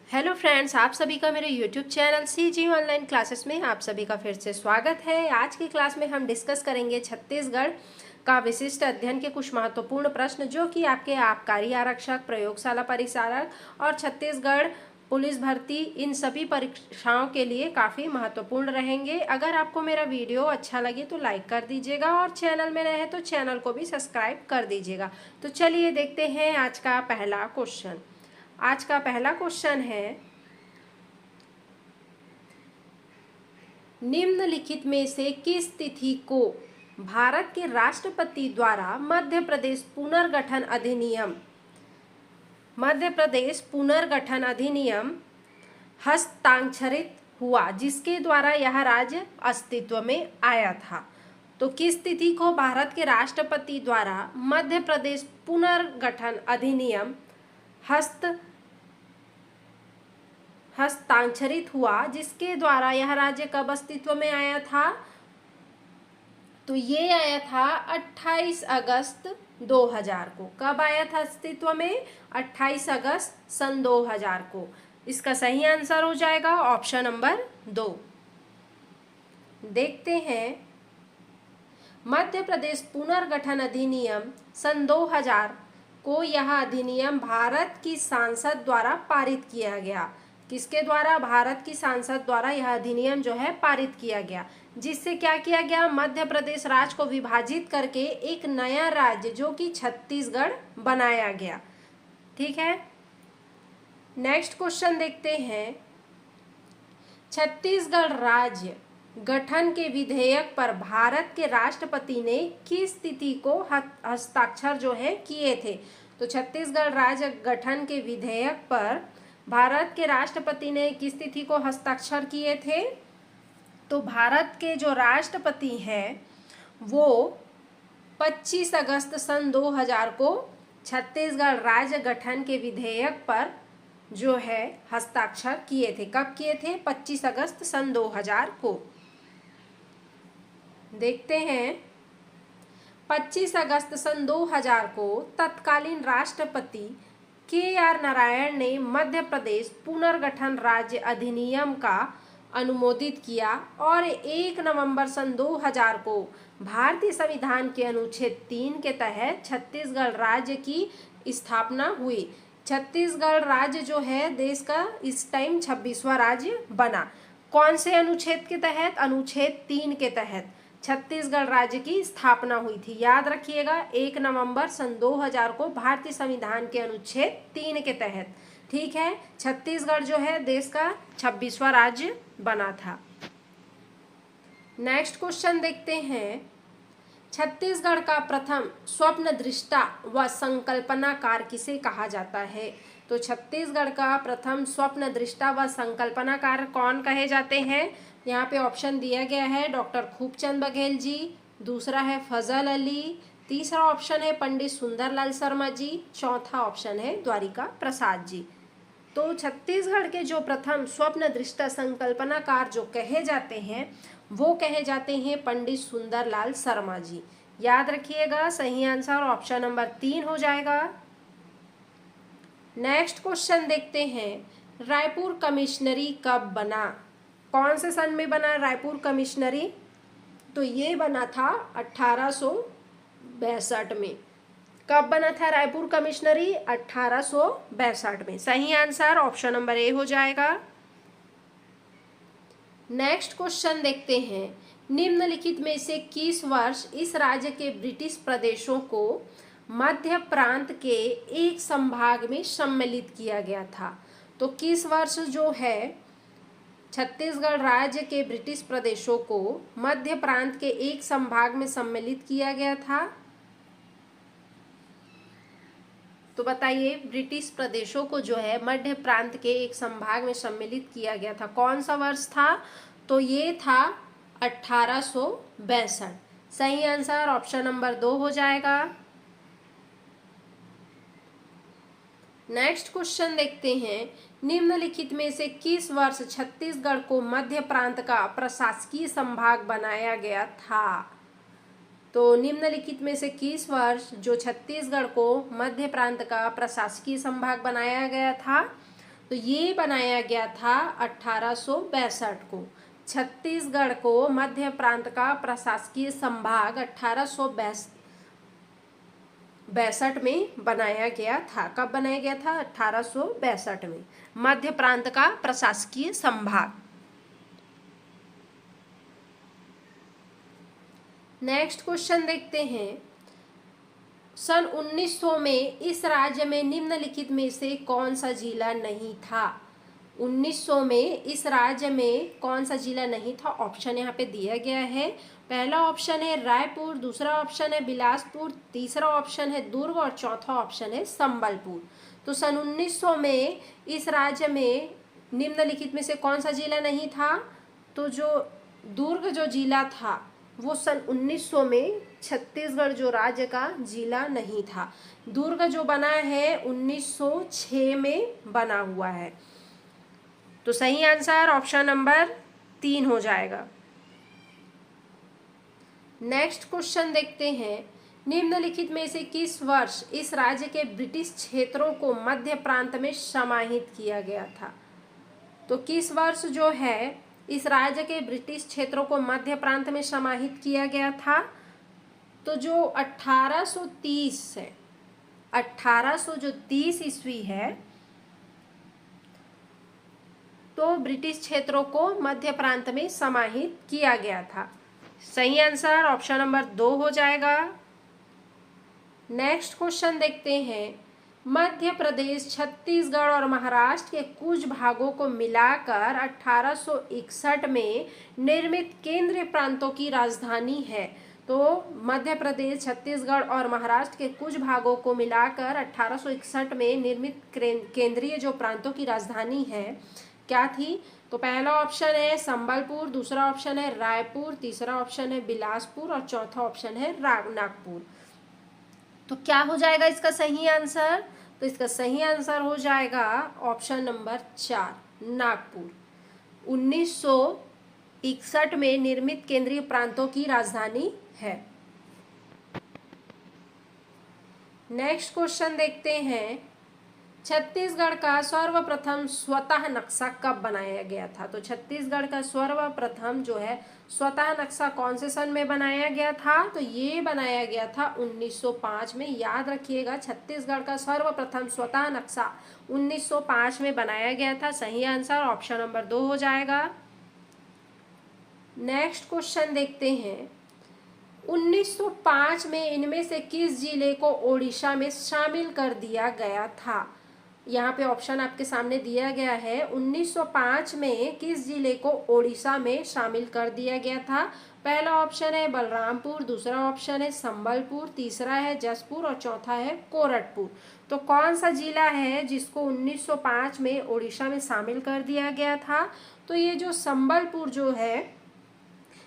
Hello friends, आप सभी का मेरे YouTube channel CG online classes में आप सभी का फिर से स्वागत है। आज की क्लास में हम डिस्कस करेंगे छत्तीसगढ़ का विशिष्ट अध्ययन के कुछ महत्वपूर्ण प्रश्न जो कि आपके आबकारी आरक्षक, प्रयोगशाला परिचालक और छत्तीसगढ़ पुलिस भर्ती इन सभी परीक्षाओं के लिए काफ़ी महत्वपूर्ण रहेंगे। अगर आपको मेरा वीडियो अच्छा लगे तो लाइक कर दीजिएगा और चैनल में रहे तो चैनल को भी सब्सक्राइब कर दीजिएगा। तो चलिए देखते हैं आज का पहला क्वेश्चन। आज का पहला क्वेश्चन है, निम्नलिखित में से किस तिथि को भारत के राष्ट्रपति द्वारा मध्य प्रदेश पुनर्गठन अधिनियम हस्ताक्षरित हुआ जिसके द्वारा यह राज्य अस्तित्व में आया था? तो किस तिथि को भारत के राष्ट्रपति द्वारा मध्य प्रदेश पुनर्गठन अधिनियम हस्ताक्षरित हुआ जिसके द्वारा यह राज्य कब अस्तित्व में आया था? तो ये आया था 28 अगस्त 2000 को। कब आया था अस्तित्व में? 28 अगस्त सन 2000 को। इसका सही आंसर हो जाएगा ऑप्शन नंबर 2। देखते हैं, मध्य प्रदेश पुनर्गठन अधिनियम सन 2000 को यह अधिनियम भारत की संसद द्वारा पारित किया गया। किसके द्वारा? भारत की संसद द्वारा यह अधिनियम जो है पारित किया गया, जिससे क्या किया गया? मध्य प्रदेश राज्य को विभाजित करके एक नया राज्य जो कि छत्तीसगढ़ बनाया गया। ठीक है, नेक्स्ट क्वेश्चन देखते हैं। छत्तीसगढ़ राज्य गठन के विधेयक पर भारत के राष्ट्रपति ने किस तिथि को हस्ताक्षर जो है किए थे? तो छत्तीसगढ़ राज्य गठन के विधेयक पर भारत के राष्ट्रपति ने किस तिथि को हस्ताक्षर किए थे? तो भारत के जो राष्ट्रपति हैं वो 25 अगस्त सन 2000 को छत्तीसगढ़ राज्य गठन के विधेयक पर जो है हस्ताक्षर किए थे। कब किए थे? 25 अगस्त सन 2000 को। देखते हैं, 25 अगस्त सन 2000 को तत्कालीन राष्ट्रपति KR नारायण ने मध्य प्रदेश पुनर्गठन राज्य अधिनियम का अनुमोदित किया और 1 नवंबर सन 2000 को भारतीय संविधान के अनुच्छेद 3 के तहत छत्तीसगढ़ राज्य की स्थापना हुई। छत्तीसगढ़ राज्य जो है देश का इस टाइम 26वां राज्य बना। कौन से अनुच्छेद के तहत? अनुच्छेद 3 के तहत छत्तीसगढ़ राज्य की स्थापना हुई थी। याद रखिएगा, 1 नवंबर सन 2000 को भारतीय संविधान के अनुच्छेद 3 के तहत। ठीक है, छत्तीसगढ़ जो है देश का 26वां राज्य बना था। नेक्स्ट क्वेश्चन देखते हैं, छत्तीसगढ़ का प्रथम स्वप्न दृष्टा व संकल्पनाकार किसे कहा जाता है? तो छत्तीसगढ़ का प्रथम स्वप्न दृष्टा व संकल्पनाकार कौन कहे जाते हैं? यहाँ पे ऑप्शन दिया गया है, डॉक्टर खूबचंद बघेल जी, दूसरा है फजल अली, तीसरा ऑप्शन है पंडित सुंदरलाल शर्मा जी, चौथा ऑप्शन है द्वारिका प्रसाद जी। तो छत्तीसगढ़ के जो प्रथम स्वप्न दृष्टा संकल्पनाकार जो कहे जाते हैं वो कहे जाते हैं पंडित सुंदरलाल शर्मा जी। याद रखिएगा, सही आंसर ऑप्शन नंबर 3 हो जाएगा। नेक्स्ट क्वेश्चन देखते हैं, रायपुर कमिश्नरी कब बना? कौन से सन में बना रायपुर कमिश्नरी? तो ये बना था 1862 में। कब बना था रायपुर कमिश्नरी? 1862 में। सही आंसर ऑप्शन नंबर ए हो जाएगा। नेक्स्ट क्वेश्चन देखते हैं, निम्नलिखित में से किस वर्ष इस राज्य के ब्रिटिश प्रदेशों को मध्य प्रांत के एक संभाग में सम्मिलित किया गया था? तो किस वर्ष जो है छत्तीसगढ़ राज्य के ब्रिटिश प्रदेशों को मध्य प्रांत के एक संभाग में सम्मिलित किया गया था? तो बताइए, ब्रिटिश प्रदेशों को जो है मध्य प्रांत के एक संभाग में सम्मिलित किया गया था, कौन सा वर्ष था? तो ये था 1862। सही आंसर ऑप्शन नंबर 2 हो जाएगा। नेक्स्ट क्वेश्चन देखते हैं, निम्नलिखित में से किस वर्ष छत्तीसगढ़ को मध्य प्रांत का प्रशासकीय संभाग बनाया गया था? तो निम्नलिखित में से किस वर्ष जो छत्तीसगढ़ को मध्य प्रांत का प्रशासकीय संभाग बनाया गया था? तो ये बनाया गया था 1862 को। छत्तीसगढ़ को मध्य प्रांत का प्रशासकीय संभाग 1862 में बनाया गया था। कब बनाया गया था? 1862 में मध्य प्रांत का प्रशासकीय संभाग। नेक्स्ट क्वेश्चन देखते हैं। सन 1900 में इस राज्य में निम्नलिखित में से कौन सा जिला नहीं था? 1900 में इस राज्य में कौन सा जिला नहीं था? ऑप्शन यहाँ पे दिया गया है। पहला ऑप्शन है रायपुर, दूसरा ऑप्शन है बिलासपुर, तीसरा ऑप्शन है दुर्ग और चौथा ऑप्शन है संबलपुर। तो सन 1900 में इस राज्य में निम्नलिखित में से कौन सा जिला नहीं था? तो जो दुर्ग जो जिला था वो सन 1900 में छत्तीसगढ़ जो राज्य का जिला नहीं था। दुर्ग जो बना है 1906 में बना हुआ है। तो सही आंसर ऑप्शन नंबर 3 हो जाएगा। नेक्स्ट क्वेश्चन देखते हैं। निम्नलिखित में से किस वर्ष इस राज्य के ब्रिटिश क्षेत्रों को मध्य प्रांत में समाहित किया गया था? तो किस वर्ष जो है इस राज्य के ब्रिटिश क्षेत्रों को मध्य प्रांत में समाहित किया गया था? तो जो 1830 है, 1830 ईस्वी है, तो ब्रिटिश क्षेत्रों को मध्य प्रांत में समाहित किया गया था। सही आंसर ऑप्शन नंबर 2 हो जाएगा। नेक्स्ट क्वेश्चन देखते हैं। मध्य प्रदेश, छत्तीसगढ़ और महाराष्ट्र के कुछ भागों को मिलाकर 1861 में निर्मित केंद्रीय प्रांतों की राजधानी है। तो मध्य प्रदेश, छत्तीसगढ़ और महाराष्ट्र के कुछ भागों को मिलाकर 1861 में निर्मित केंद्रीय जो प्रांतों की राजधानी है क्या थी? तो पहला ऑप्शन है संबलपुर, दूसरा ऑप्शन है रायपुर, तीसरा ऑप्शन है बिलासपुर और चौथा ऑप्शन है नागपुर। तो क्या हो जाएगा इसका सही आंसर? तो इसका सही आंसर हो जाएगा ऑप्शन नंबर 4 नागपुर। 1961 में निर्मित केंद्रीय प्रांतों की राजधानी है। नेक्स्ट क्वेश्चन देखते हैं। छत्तीसगढ़ का सर्वप्रथम स्वतः नक्शा कब बनाया गया था? तो छत्तीसगढ़ का सर्वप्रथम जो है स्वतः नक्शा कौन से सन में बनाया गया था? तो ये बनाया गया था 1905 में। याद रखिएगा, छत्तीसगढ़ का सर्वप्रथम स्वतः नक्शा 1905 में बनाया गया था। सही आंसर ऑप्शन नंबर 2 हो जाएगा। नेक्स्ट क्वेश्चन देखते हैं। 1905 में इनमें से किस जिले को ओडिशा में शामिल कर दिया गया था? यहाँ पे ऑप्शन आपके सामने दिया गया है। 1905 में किस जिले को ओडिशा में शामिल कर दिया गया था? पहला ऑप्शन है बलरामपुर, दूसरा ऑप्शन है संबलपुर, तीसरा है जसपुर और चौथा है कोरटपुर। तो कौन सा जिला है जिसको 1905 में ओडिशा में शामिल कर दिया गया था? तो ये जो संबलपुर जो है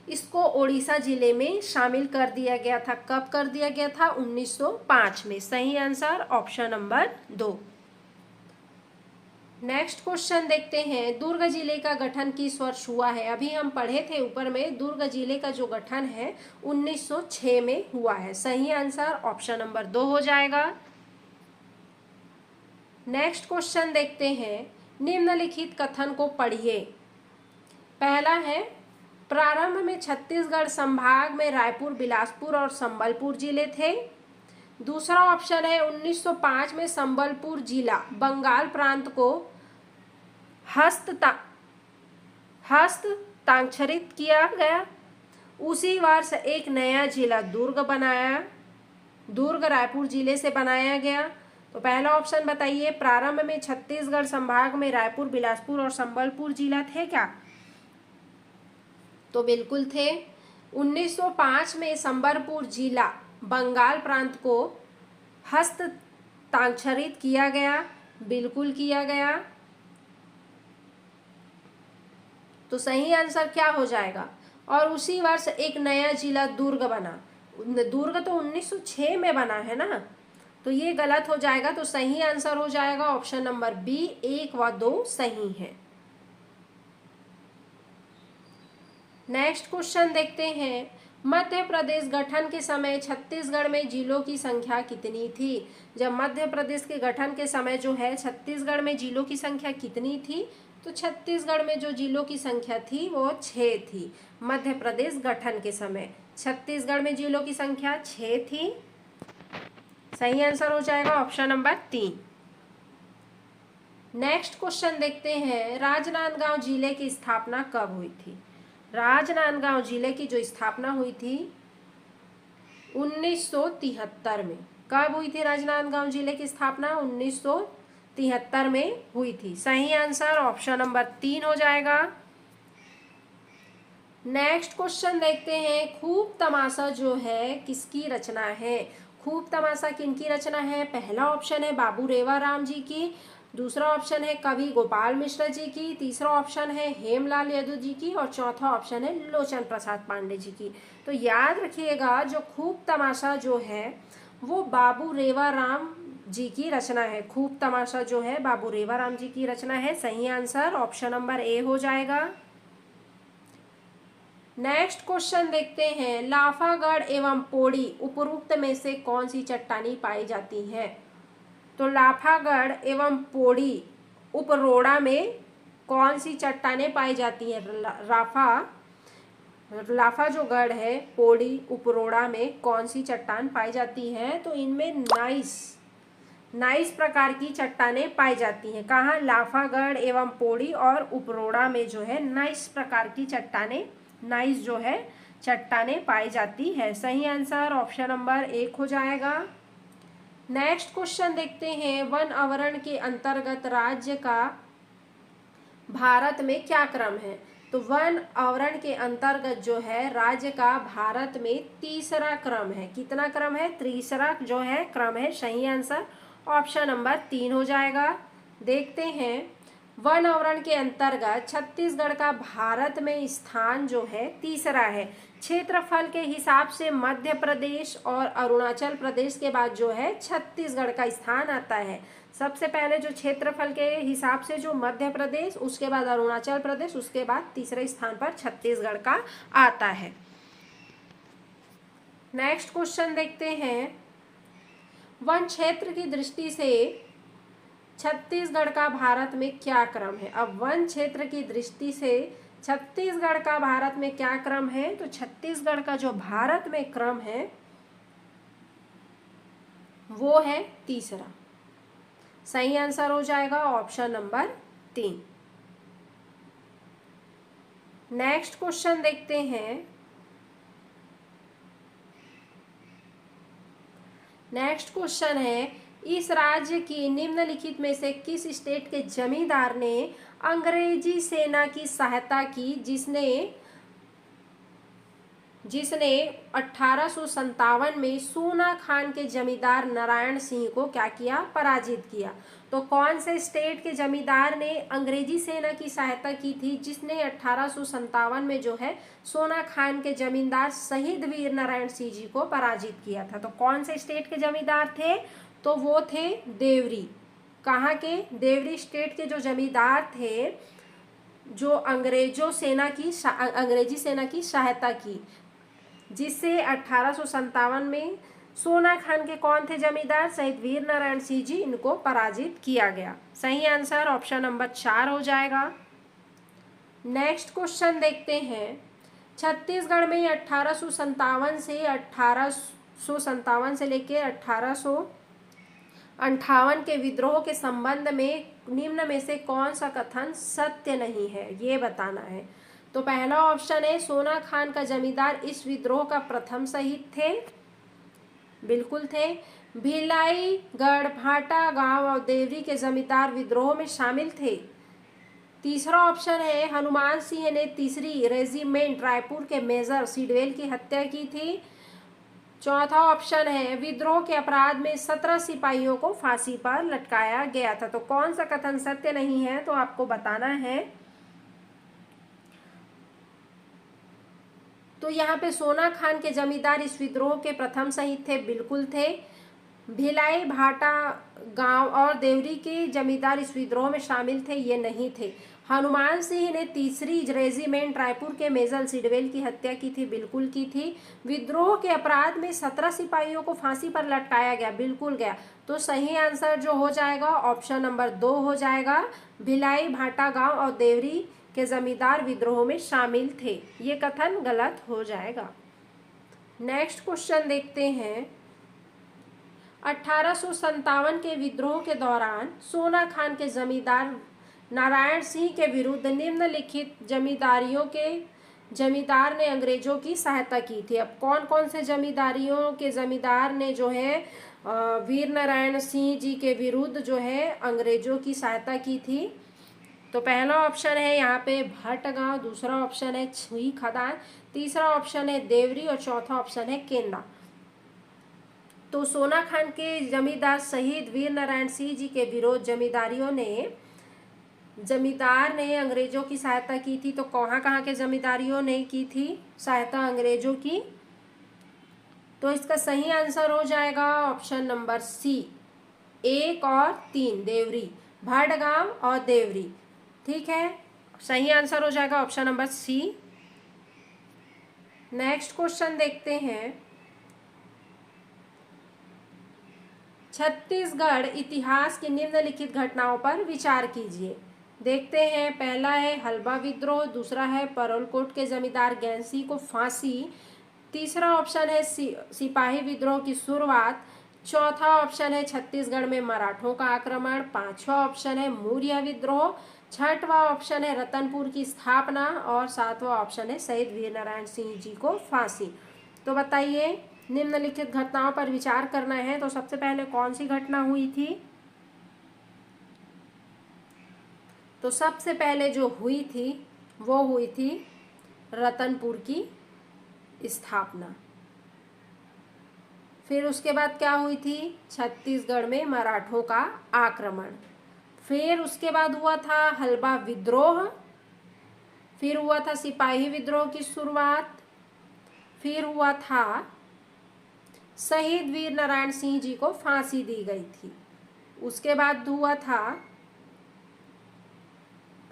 इसको ओडिशा जिले में शामिल कर दिया गया था। कब कर दिया गया था? 1905 में। सही answer option number 2। Next question देखते हैं। दुर्ग जिले का गठन किस वर्ष हुआ है? अभी हम पढ़े थे ऊपर में, दुर्ग जिले का जो गठन है 1906 में हुआ है। सही आंसर ऑप्शन नंबर 2 हो जाएगा। नेक्स्ट क्वेश्चन देखते हैं। निम्नलिखित कथन को पढ़िए। पहला है प्रारंभ में छत्तीसगढ़ संभाग में रायपुर, बिलासपुर और संबलपुर जिले थे। दूसरा ऑप्शन है 1905 में संबलपुर जिला बंगाल प्रांत को हस्ताक्षरित किया गया। उसी वर्ष एक नया जिला दुर्ग बनाया, दुर्ग रायपुर जिले से बनाया गया। तो पहला ऑप्शन बताइए, प्रारंभ में छत्तीसगढ़ संभाग में रायपुर, बिलासपुर और संबलपुर जिला थे क्या? तो बिल्कुल थे। 1905 में संबलपुर जिला बंगाल प्रांत को हस्ताक्षरित किया गया, बिल्कुल किया गया। तो सही आंसर क्या हो जाएगा? और उसी वर्ष एक नया जिला दुर्ग बना। दुर्ग तो 1906 में बना है ना, तो ये गलत हो जाएगा। तो सही आंसर हो जाएगा ऑप्शन नंबर बी, 1 व 2 सही है। नेक्स्ट क्वेश्चन देखते हैं। मध्य प्रदेश गठन के समय छत्तीसगढ़ में जिलों की संख्या कितनी थी? जब मध्य प्रदेश के गठन के समय जो है छत्तीसगढ़ में जिलों की संख्या कितनी थी? तो छत्तीसगढ़ में जो जिलों की संख्या थी वो 6 थी। मध्य प्रदेश गठन के समय छत्तीसगढ़ में जिलों की संख्या 6 थी। सही आंसर हो जाएगा ऑप्शन नंबर 3। नेक्स्ट क्वेश्चन देखते हैं, राजनांदगांव जिले की स्थापना कब हुई थी? राजनांदगांव जिले की जो स्थापना हुई थी 1973 में। कब हुई थी राजनांदगांव जिले की स्थापना? 1973 में हुई थी। सही आंसर ऑप्शन नंबर 3 हो जाएगा। नेक्स्ट क्वेश्चन देखते हैं, खूब तमाशा जो है किसकी रचना है? खूब तमाशा किनकी रचना है? पहला ऑप्शन है बाबू रेवाराम जी की, दूसरा ऑप्शन है कवि गोपाल मिश्र जी की, तीसरा ऑप्शन है हेमलाल यादव जी की और चौथा ऑप्शन है लोचन प्रसाद पांडे जी की। तो याद रखिएगा जो खूब तमाशा जो है वो बाबू रेवाराम जी की रचना है। खूब तमाशा जो है बाबू रेवाराम जी की रचना है। सही आंसर ऑप्शन नंबर ए हो जाएगा। नेक्स्ट क्वेश्चन देखते हैं, लाफागढ़ एवं पोड़ी उपरोक्त में से कौन सी चट्टानी पाई जाती है? तो लाफागढ़ एवं पोड़ी उपरोड़ा में कौन सी चट्टानें पाई जाती हैं? लाफा जो गढ़ है पोड़ी उपरोड़ा में कौन सी चट्टान पाई जाती है? तो इनमें नाइस प्रकार की चट्टानें पाई जाती हैं। कहाँ? लाफागढ़ एवं पोड़ी और उपरोड़ा में जो है नाइस प्रकार की चट्टानें, नाइस जो है चट्टानें पाई जाती है। सही आंसर ऑप्शन नंबर 1 हो जाएगा। नेक्स्ट क्वेश्चन देखते हैं, वन आवरण के अंतर्गत राज्य का भारत में क्या क्रम है? तो वन आवरण के अंतर्गत जो है राज्य का भारत में तीसरा क्रम है। कितना क्रम है? तीसरा जो है क्रम है। सही आंसर ऑप्शन नंबर 3 हो जाएगा। देखते हैं, वन आवरण के अंतर्गत छत्तीसगढ़ का भारत में स्थान जो है तीसरा है। क्षेत्रफल के हिसाब से मध्य प्रदेश और अरुणाचल प्रदेश के बाद जो है छत्तीसगढ़ का स्थान आता है। सबसे पहले जो क्षेत्रफल के हिसाब से जो मध्य प्रदेश, उसके बाद अरुणाचल प्रदेश, उसके बाद तीसरे स्थान पर छत्तीसगढ़ का आता है। नेक्स्ट क्वेश्चन देखते हैं, वन क्षेत्र की दृष्टि से छत्तीसगढ़ का भारत में क्या क्रम है? अब वन क्षेत्र की दृष्टि से छत्तीसगढ़ का भारत में क्या क्रम है? तो छत्तीसगढ़ का जो भारत में क्रम है वो है तीसरा। सही आंसर हो जाएगा ऑप्शन नंबर 3। नेक्स्ट क्वेश्चन देखते हैं, नेक्स्ट क्वेश्चन है, इस राज्य की निम्नलिखित में से किस स्टेट के जमींदार ने अंग्रेजी सेना की सहायता की जिसने 1857 में सोना खान के जमींदार नारायण सिंह को क्या किया? पराजित किया। तो कौन से स्टेट के जमींदार ने अंग्रेजी सेना की सहायता की थी जिसने 1857 में जो है सोना खान के जमींदार शहीद वीर नारायण सिंह जी को पराजित किया था? तो कौन से स्टेट के जमींदार थे? तो वो थे देवरी। कहाँ के? देवरी स्टेट के जो जमींदार थे जो अंग्रेजी सेना की सहायता की, जिससे 1857 में सोना खान के कौन थे जमींदार? शहीद वीर नारायण सिंह जी, इनको पराजित किया गया। सही आंसर ऑप्शन नंबर 4 हो जाएगा। नेक्स्ट क्वेश्चन देखते हैं, छत्तीसगढ़ में 1857 से लेकर 1858 के विद्रोह के संबंध में निम्न में से कौन सा कथन सत्य नहीं है? ये बताना है। तो पहला ऑप्शन है सोना खान का जमींदार इस विद्रोह का प्रथम शहीद थे। बिल्कुल थे। भिलाई, गढ़भाटा गांव और देवरी के जमींदार विद्रोह में शामिल थे। तीसरा ऑप्शन है हनुमान सिंह ने 3री रेजिमेंट रायपुर के मेजर सिडवेल की हत्या की थी। चौथा ऑप्शन है विद्रोह के अपराध में 17 सिपाहियों को फांसी पर लटकाया गया था। तो कौन सा कथन सत्य नहीं है तो आपको बताना है। तो यहाँ पे सोना खान के जमींदार इस विद्रोह के प्रथम शहीद थे। बिल्कुल थे। भिलाई, भाटा गांव और देवरी के जमींदार इस विद्रोह में शामिल थे? ये नहीं थे। हनुमान सिंह ने 3री रेजिमेंट रायपुर के मेजर सिडवेल की हत्या की थी? बिल्कुल की थी। विद्रोह के अपराध में 17 सिपाहियों को फांसी पर लटकाया गया? बिल्कुल गया। तो सही आंसर जो हो जाएगा ऑप्शन नंबर 2 हो जाएगा। भिलाई, भाटा गांव और देवरी के जमींदार विद्रोह में शामिल थे। ये कथन गलत हो जाएगा। नेक्स्ट क्वेश्चन देखते हैं। 1857 के विद्रोह के दौरान सोना खान के जमींदार नारायण सिंह के विरुद्ध निम्नलिखित जमींदार ने अंग्रेजों की सहायता की थी? अब कौन कौन से जमींदार ने जो है वीर नारायण सिंह जी के विरुद्ध जो है अंग्रेजों की सहायता की थी? तो पहला ऑप्शन है यहाँ पे भटगांव, दूसरा ऑप्शन है छुई खदान, तीसरा ऑप्शन है देवरी और चौथा ऑप्शन है केंदा। तो सोना खान के जमींदार शहीद वीर नारायण सिंह जी के विरोध जमींदार ने अंग्रेजों की सहायता की थी। तो कहाँ कहाँ के जमींदारियों ने की थी सहायता अंग्रेजों की? तो इसका सही आंसर हो जाएगा ऑप्शन नंबर सी, 1 और 3, देवरी, भटगांव और देवरी। ठीक है, सही आंसर हो जाएगा option number C. Next question देखते हैं। छत्तीसगढ़ इतिहास की निम्नलिखित घटनाओं पर विचार कीजिए। देखते हैं। पहला है हलबा विद्रोह, दूसरा है परलकोट के जमींदार गैंसी को फांसी, तीसरा ऑप्शन है सिपाही विद्रोह की शुरुआत, चौथा ऑप्शन है छत्तीसगढ़ में मराठों का आक्रमण, पांचवा ऑप्शन है मौर्य विद्रोह, छठवां ऑप्शन है रतनपुर की स्थापना और सातवां ऑप्शन है शहीद वीर नारायण सिंह जी को फांसी। तो बताइए, निम्नलिखित घटनाओं पर विचार करना है। तो सबसे पहले कौन सी घटना हुई थी? तो सबसे पहले जो हुई थी वो हुई थी रतनपुर की स्थापना। फिर उसके बाद क्या हुई थी? छत्तीसगढ़ में मराठों का आक्रमण। फिर उसके बाद हुआ था हलबा विद्रोह, फिर हुआ था सिपाही विद्रोह की शुरुआत, फिर हुआ था शहीद वीर नारायण सिंह जी को फांसी दी गई थी, उसके बाद हुआ था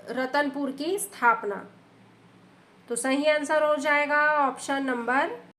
रतनपुर की स्थापना। तो सही आंसर हो जाएगा ऑप्शन नंबर